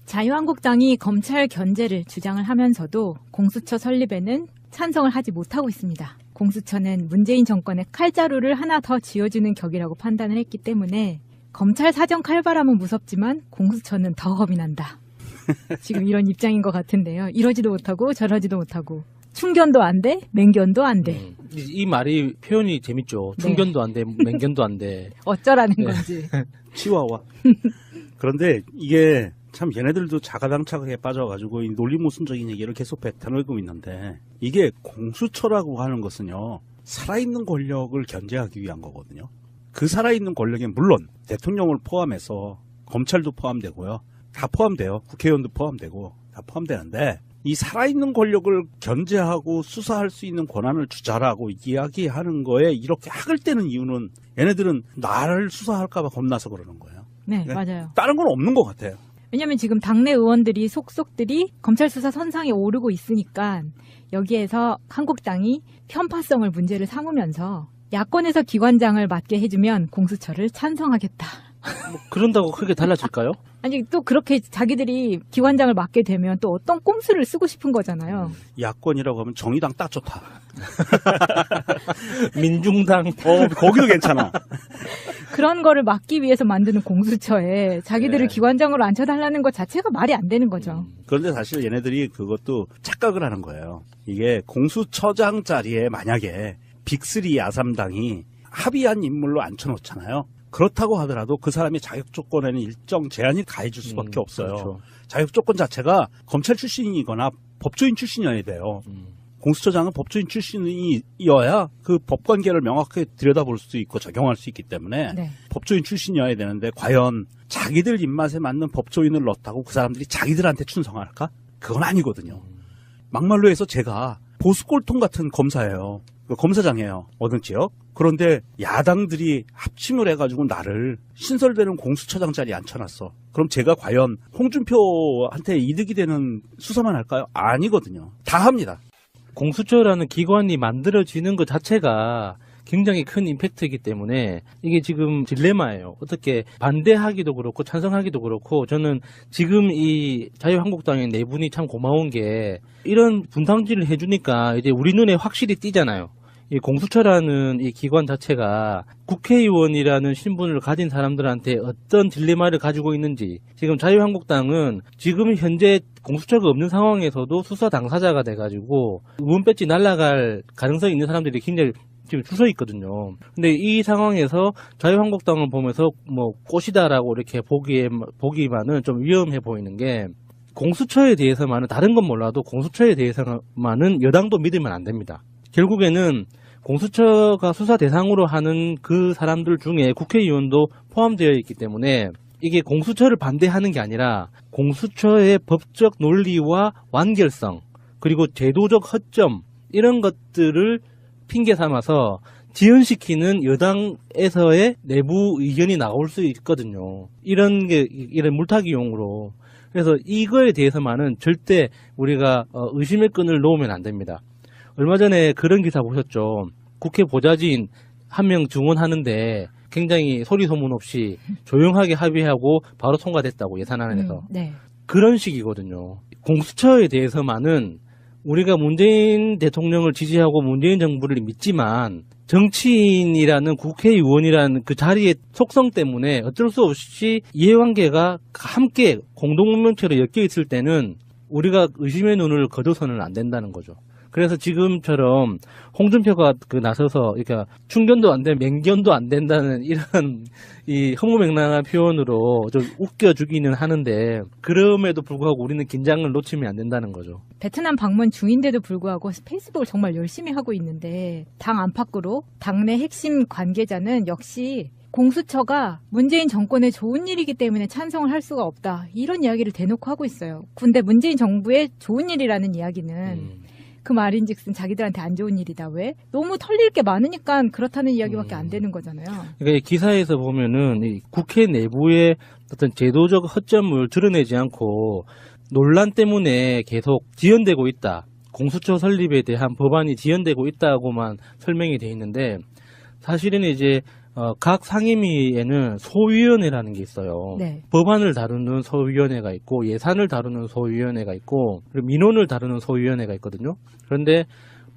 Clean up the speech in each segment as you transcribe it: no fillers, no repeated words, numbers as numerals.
자유한국당이 검찰 견제를 주장을 하면서도 공수처 설립에는 찬성을 하지 못하고 있습니다. 공수처는 문재인 정권의 칼자루를 하나 더 쥐어주는 격이라고 판단을 했기 때문에 검찰 사정 칼바람은 무섭지만 공수처는 더 겁이 난다. 지금 이런 입장인 것 같은데요. 이러지도 못하고 저러지도 못하고 충견도 안 돼, 맹견도 안 돼. 이 말이 표현이 재밌죠. 충견도 안 돼, 맹견도 안 돼. 어쩌라는 건지. 치와와. 그런데 이게 참 얘네들도 자가당착에 빠져가지고 이 논리모순적인 얘기를 계속 뱉어내고 있는데 이게 공수처라고 하는 것은요. 살아있는 권력을 견제하기 위한 거거든요. 그 살아있는 권력에 물론 대통령을 포함해서 검찰도 포함되고요. 다 포함돼요. 국회의원도 포함되고 다 포함되는데 이 살아있는 권력을 견제하고 수사할 수 있는 권한을 주자라고 이야기하는 거에 이렇게 학을 떼는 이유는 얘네들은 나를 수사할까 봐 겁나서 그러는 거예요. 네, 맞아요. 다른 건 없는 것 같아요. 왜냐하면 지금 당내 의원들이 속속들이 검찰 수사 선상에 오르고 있으니까 여기에서 한국당이 편파성을 문제를 삼으면서 야권에서 기관장을 맡게 해주면 공수처를 찬성하겠다. 뭐 그런다고 크게 달라질까요? 아니 또 그렇게 자기들이 기관장을 맡게 되면 또 어떤 꼼수를 쓰고 싶은 거잖아요. 야권이라고 하면 정의당 딱 좋다. 민중당. 거기도 괜찮아. 그런 거를 막기 위해서 만드는 공수처에 자기들을 네. 기관장으로 앉혀달라는 것 자체가 말이 안 되는 거죠. 그런데 사실 얘네들이 그것도 착각을 하는 거예요. 이게 공수처장 자리에 만약에 빅3 야삼당이 합의한 인물로 앉혀놓잖아요. 그렇다고 하더라도 그 사람이 자격 조건에는 일정 제한이 가해질 수밖에 없어요. 그렇죠. 자격 조건 자체가 검찰 출신이거나 법조인 출신이어야 돼요. 공수처장은 법조인 출신이어야 그 법관계를 명확하게 들여다볼 수 있고 적용할 수 있기 때문에 네. 법조인 출신이어야 되는데 과연 자기들 입맛에 맞는 법조인을 넣었다고 그 사람들이 자기들한테 충성할까? 그건 아니거든요. 막말로 해서 제가 보수꼴통 같은 검사예요. 검사장이에요. 어느 지역. 그런데 야당들이 합침을 해가지고 나를 신설되는 공수처장 자리에 앉혀놨어. 그럼 제가 과연 홍준표한테 이득이 되는 수사만 할까요? 아니거든요. 다 합니다. 공수처라는 기관이 만들어지는 것 자체가 굉장히 큰 임팩트이기 때문에 이게 지금 딜레마예요. 어떻게 반대하기도 그렇고 찬성하기도 그렇고 저는 지금 이 자유한국당의 네 분이 참 고마운 게 이런 분탕질을 해주니까 이제 우리 눈에 확실히 띄잖아요. 이 공수처라는 이 기관 자체가 국회의원이라는 신분을 가진 사람들한테 어떤 딜레마를 가지고 있는지 지금 자유한국당은 지금 현재 공수처가 없는 상황에서도 수사 당사자가 돼가지고 의원 배지 날아갈 가능성이 있는 사람들이 굉장히 지금 줄서 있거든요. 근데 이 상황에서 자유한국당을 보면서 뭐 꽃이다라고 이렇게 보기만은 좀 위험해 보이는 게 공수처에 대해서만은 다른 건 몰라도 공수처에 대해서만은 여당도 믿으면 안 됩니다. 결국에는 공수처가 수사 대상으로 하는 그 사람들 중에 국회의원도 포함되어 있기 때문에 이게 공수처를 반대하는 게 아니라 공수처의 법적 논리와 완결성 그리고 제도적 허점 이런 것들을 핑계 삼아서 지연시키는 여당에서의 내부 의견이 나올 수 있거든요. 이런 물타기용으로. 그래서 이거에 대해서만은 절대 우리가 의심의 끈을 놓으면 안 됩니다. 얼마 전에 그런 기사 보셨죠? 국회 보좌진 한 명 증언하는데 굉장히 소리 소문 없이 조용하게 합의하고 바로 통과됐다고 예산안에서. 네. 그런 식이거든요. 공수처에 대해서만은 우리가 문재인 대통령을 지지하고 문재인 정부를 믿지만 정치인이라는 국회의원이라는 그 자리의 속성 때문에 어쩔 수 없이 이해관계가 함께 공동명체로 엮여 있을 때는 우리가 의심의 눈을 거둬서는 안 된다는 거죠. 그래서 지금처럼 홍준표가 나서서 그러니까 충견도 안 되면 맹견도 안 된다는 이런 이 허무맹랑한 표현으로 좀 웃겨주기는 하는데 그럼에도 불구하고 우리는 긴장을 놓치면 안 된다는 거죠. 베트남 방문 중인데도 불구하고 페이스북을 정말 열심히 하고 있는데 당 안팎으로 당내 핵심 관계자는 역시 공수처가 문재인 정권의 좋은 일이기 때문에 찬성을 할 수가 없다. 이런 이야기를 대놓고 하고 있어요. 근데 문재인 정부의 좋은 일이라는 이야기는 그 말인즉슨 자기들한테 안 좋은 일이다. 왜? 너무 털릴 게 많으니까 그렇다는 이야기밖에 안 되는 거잖아요. 그러니까 기사에서 보면은 이 국회 내부의 어떤 제도적 허점을 드러내지 않고 논란 때문에 계속 지연되고 있다. 공수처 설립에 대한 법안이 지연되고 있다고만 설명이 돼 있는데 사실은 이제 각 상임위에는 소위원회라는 게 있어요. 네. 법안을 다루는 소위원회가 있고 예산을 다루는 소위원회가 있고 그리고 민원을 다루는 소위원회가 있거든요. 그런데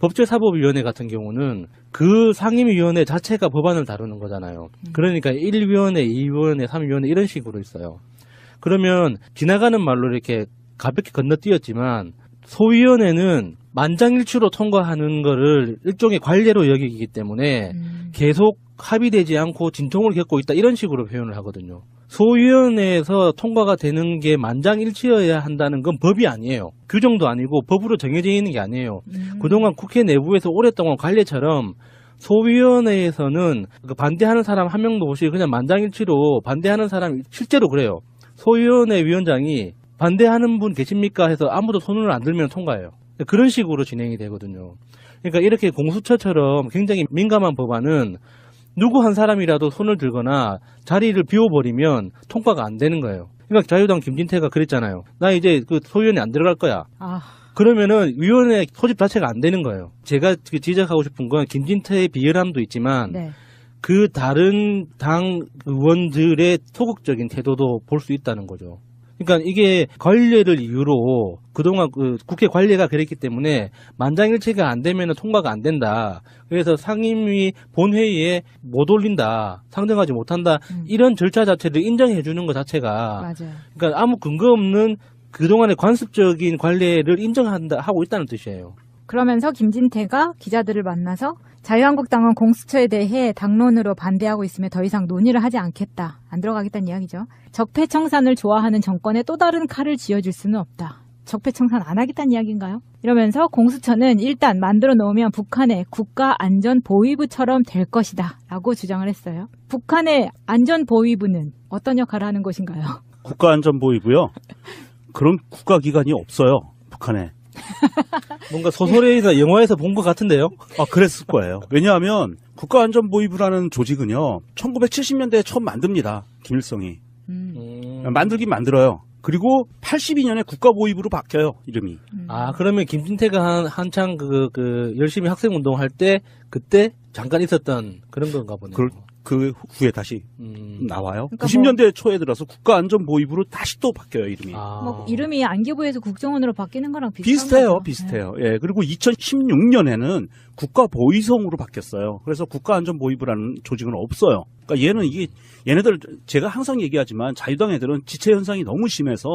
법제사법위원회 같은 경우는 그 상임위원회 자체가 법안을 다루는 거잖아요. 그러니까 1위원회, 2위원회, 3위원회 이런 식으로 있어요. 그러면 지나가는 말로 이렇게 가볍게 건너뛰었지만 소위원회는 만장일치로 통과하는 거를 일종의 관례로 여기기 때문에 계속 합의되지 않고 진통을 겪고 있다 이런 식으로 표현을 하거든요. 소위원회에서 통과가 되는 게 만장일치여야 한다는 건 법이 아니에요. 규정도 아니고 법으로 정해져 있는 게 아니에요. 그동안 국회 내부에서 오랫동안 관례처럼 소위원회에서는 반대하는 사람 한 명도 없이 그냥 만장일치로 반대하는 사람이 실제로 그래요. 소위원회 위원장이 반대하는 분 계십니까 해서 아무도 손을 안 들면 통과해요. 그런 식으로 진행이 되거든요. 그러니까 이렇게 공수처처럼 굉장히 민감한 법안은 누구 한 사람이라도 손을 들거나 자리를 비워버리면 통과가 안 되는 거예요. 그러니까 자유당 김진태가 그랬잖아요. 나 이제 그 소위원회 안 들어갈 거야. 그러면은 위원회 소집 자체가 안 되는 거예요. 제가 지적하고 싶은 건 김진태의 비열함도 있지만 네. 그 다른 당 의원들의 소극적인 태도도 볼 수 있다는 거죠. 그러니까 이게 관례를 이유로 그동안 그 국회 관례가 그랬기 때문에 만장일치가 안 되면 통과가 안 된다. 그래서 상임위 본회의에 못 올린다. 상정하지 못한다. 이런 절차 자체를 인정해 주는 것 자체가 맞아요. 그러니까 아무 근거 없는 그동안의 관습적인 관례를 인정한다 하고 있다는 뜻이에요. 그러면서 김진태가 기자들을 만나서 자유한국당은 공수처에 대해 당론으로 반대하고 있으며 더 이상 논의를 하지 않겠다. 안 들어가겠다는 이야기죠. 적폐청산을 좋아하는 정권에 또 다른 칼을 쥐어줄 수는 없다. 적폐청산 안 하겠다는 이야기인가요? 이러면서 공수처는 일단 만들어 놓으면 북한의 국가안전보위부처럼 될 것이다. 라고 주장을 했어요. 북한의 안전보위부는 어떤 역할을 하는 것인가요? 국가안전보위부요? 그런 국가기관이 없어요. 북한에. 뭔가 소설에나 영화에서 본 것 같은데요? 그랬을 거예요. 왜냐하면 국가안전보위부라는 조직은요, 1970년대에 처음 만듭니다. 김일성이. 만들긴 만들어요. 그리고 82년에 국가보위부로 바뀌어요, 이름이. 그러면 김진태가 한창 열심히 학생운동할 때, 그때 잠깐 있었던 그런 건가 보네요. 그 후에 다시 나와요. 그러니까 90년대 초에 들어서 국가안전보위부로 다시 또 바뀌어요, 이름이. 뭐 이름이 안기부에서 국정원으로 바뀌는 거랑 비슷해요. 예. 그리고 2016년에는 국가보위성으로 바뀌었어요. 그래서 국가안전보위부라는 조직은 없어요. 그러니까 얘네들 제가 항상 얘기하지만 자유당 애들은 지체 현상이 너무 심해서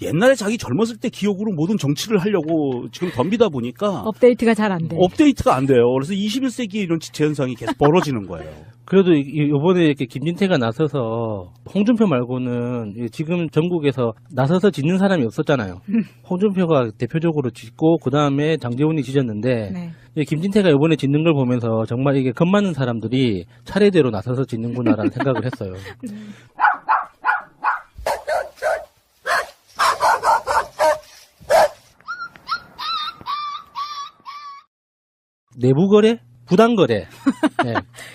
옛날에 자기 젊었을 때 기억으로 모든 정치를 하려고 지금 덤비다 보니까 업데이트가 잘 안 돼. 업데이트가 안 돼요. 그래서 21세기에 이런 지체 현상이 계속 벌어지는 거예요. 그래도 이번에 이렇게 김진태가 나서서 홍준표 말고는 지금 전국에서 나서서 짓는 사람이 없었잖아요. 홍준표가 대표적으로 짓고 그 다음에 장제원이 지졌는데 네. 김진태가 이번에 짓는 걸 보면서 정말 이게 겁 많은 사람들이 차례대로 나서서 짓는구나라는 생각을 했어요. 내부거래? 부당거래. 네.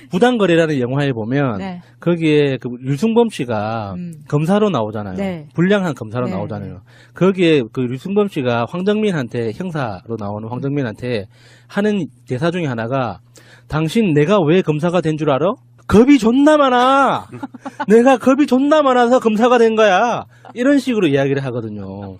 부당거래라는 영화에 보면 네. 거기에 그 류승범 씨가 검사로 나오잖아요. 네. 불량한 검사로 네. 나오잖아요. 거기에 그 류승범 씨가 황정민한테 형사로 나오는 황정민한테 하는 대사 중에 하나가 당신 내가 왜 검사가 된 줄 알아? 겁이 존나 많아. 내가 겁이 존나 많아서 검사가 된 거야. 이런 식으로 이야기를 하거든요.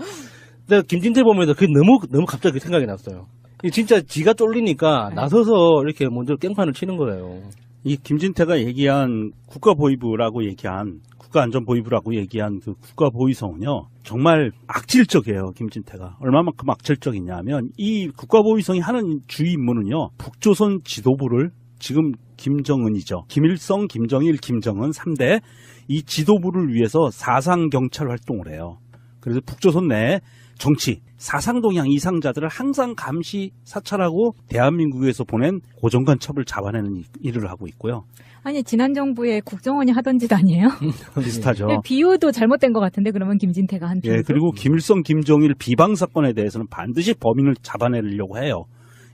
근데 김진태 보면서 그게 너무 갑자기 생각이 났어요. 진짜 지가 쫄리니까 나서서 이렇게 먼저 깽판을 치는 거예요. 이 김진태가 얘기한 국가보위부라고 얘기한 국가안전보위부라고 얘기한 그 국가보위성은요, 정말 악질적이에요. 김진태가 얼마만큼 악질적이냐 하면 이 국가보위성이 하는 주요 임무는요, 북조선 지도부를 지금 김정은이죠. 김일성, 김정일, 김정은 3대 이 지도부를 위해서 사상경찰 활동을 해요. 그래서 북조선 내에 정치, 사상동향 이상자들을 항상 감시, 사찰하고 대한민국에서 보낸 고정간첩을 잡아내는 일을 하고 있고요. 아니 지난 정부에 국정원이 하던 짓 아니에요? 비슷하죠. 비유도 잘못된 것 같은데 그러면 김진태가 한 비유도? 예, 그리고 김일성, 김정일 비방 사건에 대해서는 반드시 범인을 잡아내려고 해요.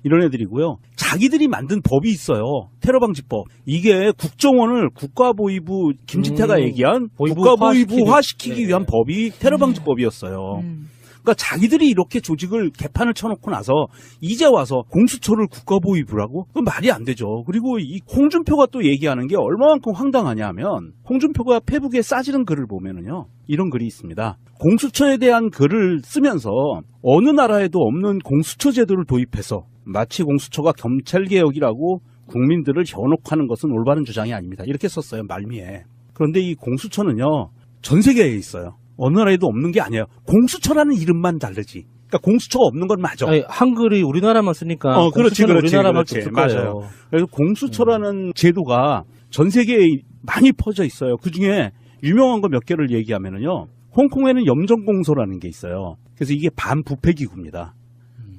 이런 애들이고요. 자기들이 만든 법이 있어요. 테러방지법. 이게 국정원을 국가보위부 김진태가 얘기한 국가보위부화 시키기 위한 법이 테러방지법이었어요. 그러니까 자기들이 이렇게 조직을 개판을 쳐놓고 나서 이제 와서 공수처를 국가보위부라고? 그건 말이 안 되죠. 그리고 이 홍준표가 또 얘기하는 게 얼마만큼 황당하냐 하면 홍준표가 페북에 싸지른 글을 보면은요. 이런 글이 있습니다. 공수처에 대한 글을 쓰면서 어느 나라에도 없는 공수처 제도를 도입해서 마치 공수처가 검찰개혁이라고 국민들을 현혹하는 것은 올바른 주장이 아닙니다. 이렇게 썼어요. 말미에. 그런데 이 공수처는요. 전 세계에 있어요. 어느 나라에도 없는 게 아니에요. 공수처라는 이름만 다르지. 그러니까 공수처가 없는 건 맞아. 아니, 한글이 우리나라만 쓰니까 그렇지, 공수처는 그렇지, 우리나라밖에 그렇지. 없을 거예요. 맞아요. 그래서 공수처라는 제도가 전 세계에 많이 퍼져 있어요. 그중에 유명한 거 몇 개를 얘기하면은요. 홍콩에는 염정공소라는 게 있어요. 그래서 이게 반부패기구입니다.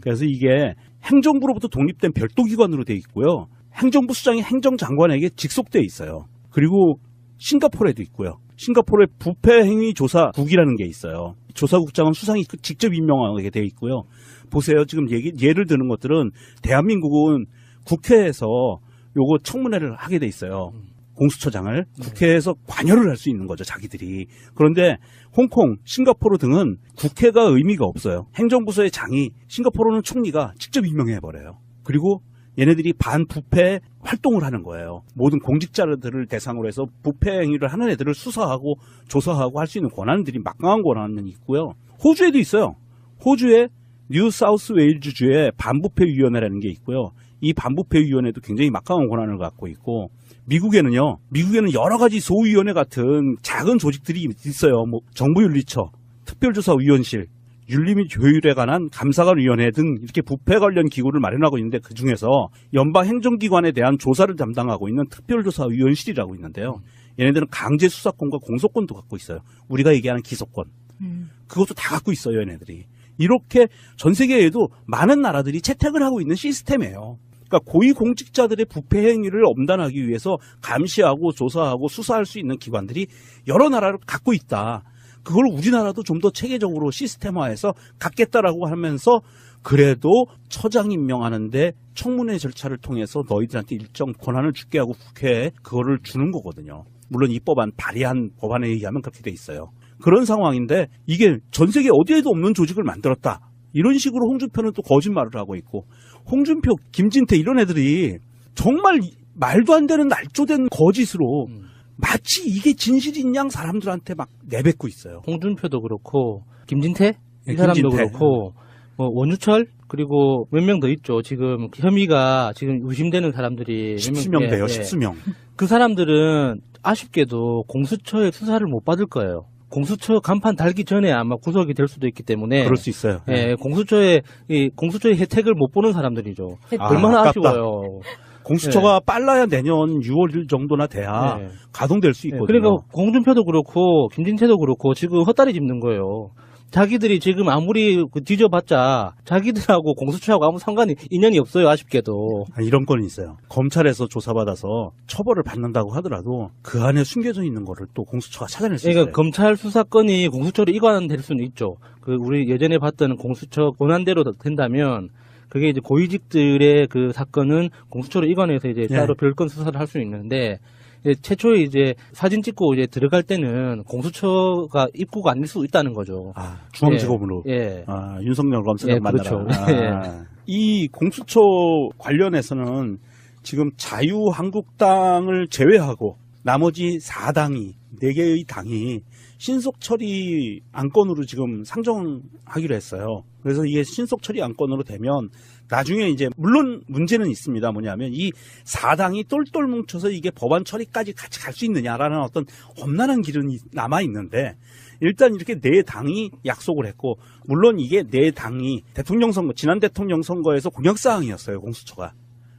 그래서 이게 행정부로부터 독립된 별도 기관으로 돼 있고요. 행정부 수장이 행정장관에게 직속돼 있어요. 그리고 싱가포르에도 있고요. 싱가포르의 부패행위조사국이라는 게 있어요. 조사국장은 수상이 직접 임명하게 돼 있고요. 보세요. 지금 예를 드는 것들은 대한민국은 국회에서 요거 청문회를 하게 돼 있어요. 공수처장을 국회에서 관여를 할 수 있는 거죠, 자기들이. 그런데 홍콩, 싱가포르 등은 국회가 의미가 없어요. 행정부서의 장이, 싱가포르는 총리가 직접 임명해버려요. 그리고 얘네들이 반부패 활동을 하는 거예요. 모든 공직자들을 대상으로 해서 부패 행위를 하는 애들을 수사하고 조사하고 할 수 있는 권한들이 막강한 권한은 있고요. 호주에도 있어요. 호주의 뉴 사우스 웨일즈주에 반부패위원회라는 게 있고요. 이 반부패위원회도 굉장히 막강한 권한을 갖고 있고, 미국에는 여러 가지 소위원회 같은 작은 조직들이 있어요. 뭐 정부윤리처, 특별조사위원실, 윤리 및 조율에 관한 감사관위원회 등 이렇게 부패 관련 기구를 마련하고 있는데, 그중에서 연방행정기관에 대한 조사를 담당하고 있는 특별조사위원실이라고 있는데요. 얘네들은 강제수사권과 공소권도 갖고 있어요. 우리가 얘기하는 기소권. 그것도 다 갖고 있어요, 얘네들이. 이렇게 전 세계에도 많은 나라들이 채택을 하고 있는 시스템이에요. 그러니까 고위공직자들의 부패 행위를 엄단하기 위해서 감시하고 조사하고 수사할 수 있는 기관들이 여러 나라를 갖고 있다. 그걸 우리나라도 좀 더 체계적으로 시스템화해서 갖겠다라고 하면서, 그래도 처장 임명하는데 청문회 절차를 통해서 너희들한테 일정 권한을 줄게 하고 국회에 그거를 주는 거거든요. 물론 이 법안 발의한 법안에 의하면 그렇게 돼 있어요. 그런 상황인데 이게 전 세계 어디에도 없는 조직을 만들었다. 이런 식으로 홍준표는 또 거짓말을 하고 있고, 홍준표, 김진태 이런 애들이 정말 말도 안 되는 날조된 거짓으로 마치 이게 진실인 양 사람들한테 막 내뱉고 있어요. 홍준표도 그렇고 김진태 이 네, 사람도 김진태. 그렇고 뭐 원유철 그리고 몇 명 더 있죠. 지금 혐의가 지금 의심되는 사람들이 십수명 돼요. 예. 십수명. 그 사람들은 아쉽게도 공수처의 수사를 못 받을 거예요. 공수처 간판 달기 전에 아마 구속이 될 수도 있기 때문에 그럴 수 있어요. 예, 공수처의 혜택을 못 보는 사람들이죠. 아, 얼마나 아깝다. 아쉬워요. 공수처가 빨라야 내년 6월 정도나 돼야 네. 가동될 수 있거든요. 그러니까 홍준표도 그렇고 김진태도 그렇고 지금 헛다리 짚는 거예요. 자기들이 지금 아무리 뒤져봤자 자기들하고 공수처하고 아무 상관이 인연이 없어요. 아쉽게도. 이런 건이 있어요. 검찰에서 조사받아서 처벌을 받는다고 하더라도 그 안에 숨겨져 있는 거를 또 공수처가 찾아낼 수 그러니까 있어요. 검찰 수사건이 공수처로 이관될 수는 있죠. 그 우리 예전에 봤던 공수처 권한대로 된다면 그게 이제 고위직들의 그 사건은 공수처로 이관해서 이제 따로 별건 수사를 할 수 있는데, 최초에 이제 사진 찍고 이제 들어갈 때는 공수처가 입구가 아닐 수 있다는 거죠. 중앙지검으로. 예. 윤석열 검사장 만나라. 그렇죠. 이 공수처 관련해서는 지금 자유한국당을 제외하고 나머지 4당이, 4개의 당이 신속 처리 안건으로 지금 상정하기로 했어요. 그래서 이게 신속 처리 안건으로 되면 나중에 이제 물론 문제는 있습니다. 뭐냐면 이 4당이 똘똘 뭉쳐서 이게 법안 처리까지 같이 갈 수 있느냐라는 어떤 험난한 길은 남아 있는데, 일단 이렇게 4당이 약속을 했고, 물론 이게 4당이 대통령 선거, 지난 대통령 선거에서 공약사항이었어요, 공수처가.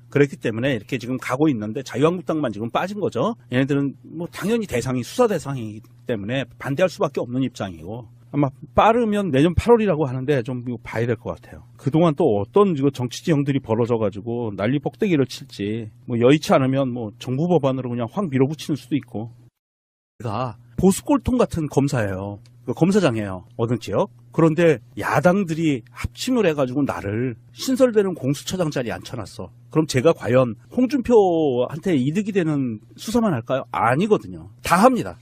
그렇기 때문에 이렇게 지금 가고 있는데 자유한국당만 지금 빠진 거죠. 얘네들은 뭐 당연히 대상이 수사 대상이기 때문에 반대할 수밖에 없는 입장이고, 아마 빠르면 내년 8월이라고 하는데 좀 봐야 될 것 같아요. 그동안 또 어떤 정치 지형들이 벌어져가지고 난리 뻑대기를 칠지, 뭐 여의치 않으면 뭐 정부 법안으로 그냥 확 밀어붙이는 수도 있고. 제가 보수 꼴통 같은 검사예요. 검사장이에요. 어느 지역. 그런데 야당들이 합심을 해가지고 나를 신설되는 공수처장 자리에 앉혀놨어. 그럼 제가 과연 홍준표한테 이득이 되는 수사만 할까요? 아니거든요. 다 합니다.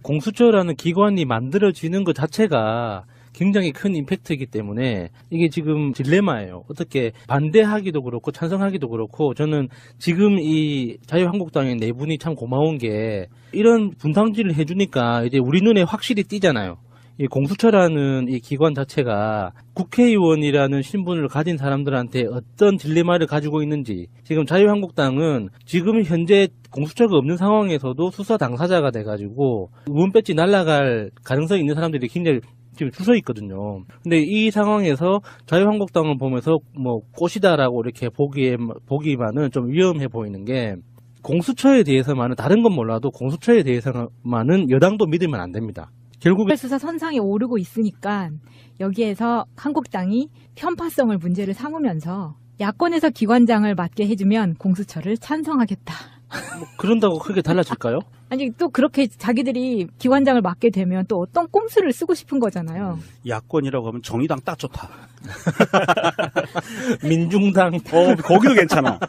공수처라는 기관이 만들어지는 것 자체가 굉장히 큰 임팩트이기 때문에 이게 지금 딜레마예요. 어떻게 반대하기도 그렇고 찬성하기도 그렇고 저는 지금 이 자유한국당의 네 분이 참 고마운 게 이런 분탕질을 해주니까 이제 우리 눈에 확실히 띄잖아요. 이 공수처라는 이 기관 자체가 국회의원이라는 신분을 가진 사람들한테 어떤 딜레마를 가지고 있는지 지금 자유한국당은 지금 현재 공수처가 없는 상황에서도 수사 당사자가 돼가지고 의원 배지 날아갈 가능성이 있는 사람들이 굉장히 지금 줄 서 있거든요. 근데 이 상황에서 자유한국당을 보면서 뭐 꽃이다라고 이렇게 보기만은 좀 위험해 보이는 게 공수처에 대해서만은 다른 건 몰라도 공수처에 대해서만은 여당도 믿으면 안 됩니다. 결국에 수사 선상에 오르고 있으니까 여기에서 한국당이 편파성을 문제를 삼으면서 야권에서 기관장을 맡게 해주면 공수처를 찬성하겠다. 뭐 그런다고 크게 달라질까요? 아니 또 그렇게 자기들이 기관장을 맡게 되면 또 어떤 꼼수를 쓰고 싶은 거잖아요. 야권이라고 하면 정의당 딱 좋다. 민중당 거기도 괜찮아.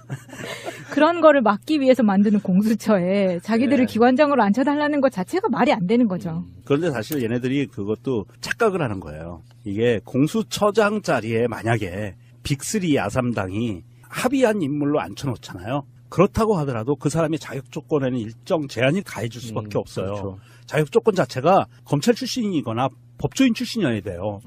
그런 거를 막기 위해서 만드는 공수처에 자기들을 네. 기관장으로 앉혀달라는 것 자체가 말이 안 되는 거죠. 그런데 사실 얘네들이 그것도 착각을 하는 거예요. 이게 공수처장 자리에 만약에 빅3 야삼당이 합의한 인물로 앉혀놓잖아요. 그렇다고 하더라도 그 사람의 자격 조건에는 일정 제한이 가해질 수밖에 없어요. 그렇죠. 자격 조건 자체가 검찰 출신이거나 법조인 출신이어야 돼요.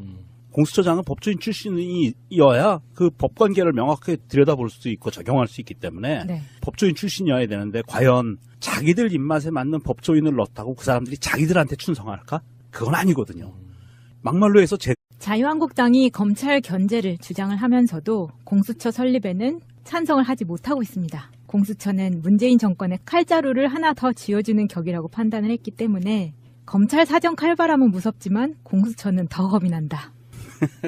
공수처장은 법조인 출신이어야 그 법관계를 명확하게 들여다볼 수 있고 적용할 수 있기 때문에 네. 법조인 출신이어야 되는데 과연 자기들 입맛에 맞는 법조인을 넣었다고 그 사람들이 자기들한테 충성할까? 그건 아니거든요. 막말로 해서 자유한국당이 검찰 견제를 주장을 하면서도 공수처 설립에는 찬성을 하지 못하고 있습니다. 공수처는 문재인 정권의 칼자루를 하나 더 쥐어주는 격이라고 판단을 했기 때문에 검찰 사정 칼바람은 무섭지만 공수처는 더 겁이 난다.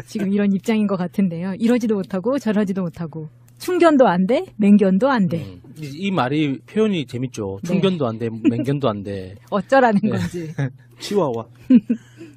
지금 이런 입장인 것 같은데요. 이러지도 못하고 저러지도 못하고 충견도 안 돼, 맹견도 안 돼. 이 말이 표현이 재밌죠. 네. 충견도 안 돼, 맹견도 안 돼. 어쩌라는 네. 건지. 치와와.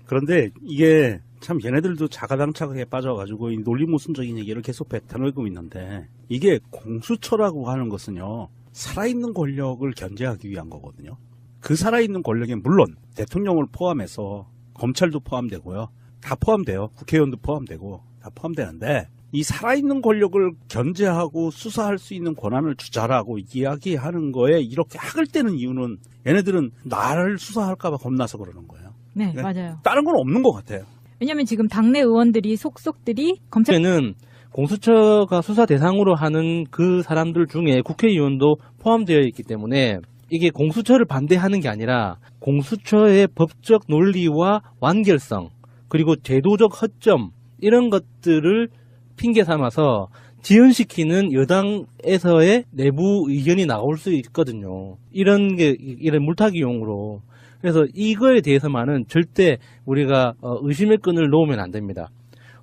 그런데 이게 참 얘네들도 자가당착에 빠져가지고 이 논리모순적인 얘기를 계속 뱉어내고 있는데 이게 공수처라고 하는 것은요. 살아있는 권력을 견제하기 위한 거거든요. 그 살아있는 권력에 물론 대통령을 포함해서 검찰도 포함되고요. 다 포함돼요. 국회의원도 포함되고 다 포함되는데 이 살아있는 권력을 견제하고 수사할 수 있는 권한을 주자라고 이야기하는 거에 이렇게 학을 떼는 이유는 얘네들은 나를 수사할까 봐 겁나서 그러는 거예요. 네, 네. 맞아요. 다른 건 없는 것 같아요. 왜냐하면 지금 당내 의원들이 속속들이 검찰 는 공수처가 수사 대상으로 하는 그 사람들 중에 국회의원도 포함되어 있기 때문에 이게 공수처를 반대하는 게 아니라 공수처의 법적 논리와 완결성 그리고 제도적 허점 이런 것들을 핑계 삼아서 지연시키는 여당에서의 내부 의견이 나올 수 있거든요. 이런 물타기용으로. 그래서 이거에 대해서만은 절대 우리가 의심의 끈을 놓으면 안 됩니다.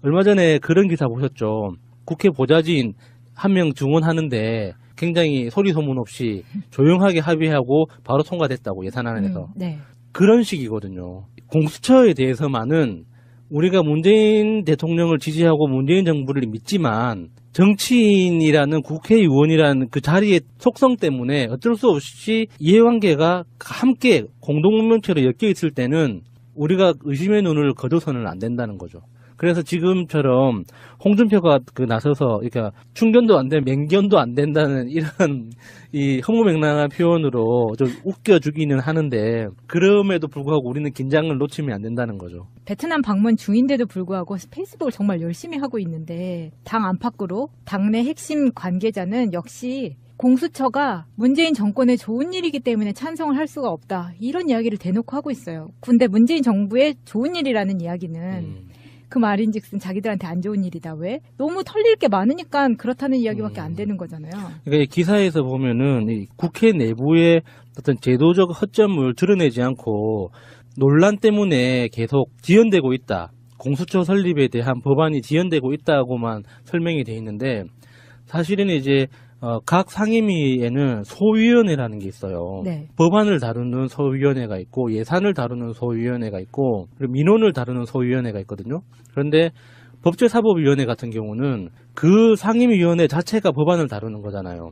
얼마 전에 그런 기사 보셨죠? 국회 보좌진 한 명 증언하는데 굉장히 소리 소문 없이 조용하게 합의하고 바로 통과됐다고 예산안에서. 네. 그런 식이거든요. 공수처에 대해서만은 우리가 문재인 대통령을 지지하고 문재인 정부를 믿지만 정치인이라는 국회의원이라는 그 자리의 속성 때문에 어쩔 수 없이 이해관계가 함께 공동문명체로 엮여 있을 때는 우리가 의심의 눈을 거둬서는 안 된다는 거죠. 그래서 지금처럼 홍준표가 나서서 그러니까 충견도 안 돼, 맹견도 안 된다는 이런 이 허무맹랑한 표현으로 좀 웃겨주기는 하는데 그럼에도 불구하고 우리는 긴장을 놓치면 안 된다는 거죠. 베트남 방문 중인데도 불구하고 페이스북을 정말 열심히 하고 있는데 당 안팎으로 당내 핵심 관계자는 역시 공수처가 문재인 정권의 좋은 일이기 때문에 찬성을 할 수가 없다. 이런 이야기를 대놓고 하고 있어요. 근데 문재인 정부의 좋은 일이라는 이야기는 그 말인즉슨 자기들한테 안 좋은 일이다. 왜? 너무 털릴 게 많으니까 그렇다는 이야기밖에 안 되는 거잖아요. 그러니까 이 기사에서 보면은 이 국회 내부의 어떤 제도적 허점을 드러내지 않고 논란 때문에 계속 지연되고 있다. 공수처 설립에 대한 법안이 지연되고 있다고만 설명이 돼 있는데 사실은 이제 각 상임위에는 소위원회라는 게 있어요. 네. 법안을 다루는 소위원회가 있고 예산을 다루는 소위원회가 있고 그리고 민원을 다루는 소위원회가 있거든요. 그런데 법제사법위원회 같은 경우는 그 상임위원회 자체가 법안을 다루는 거잖아요.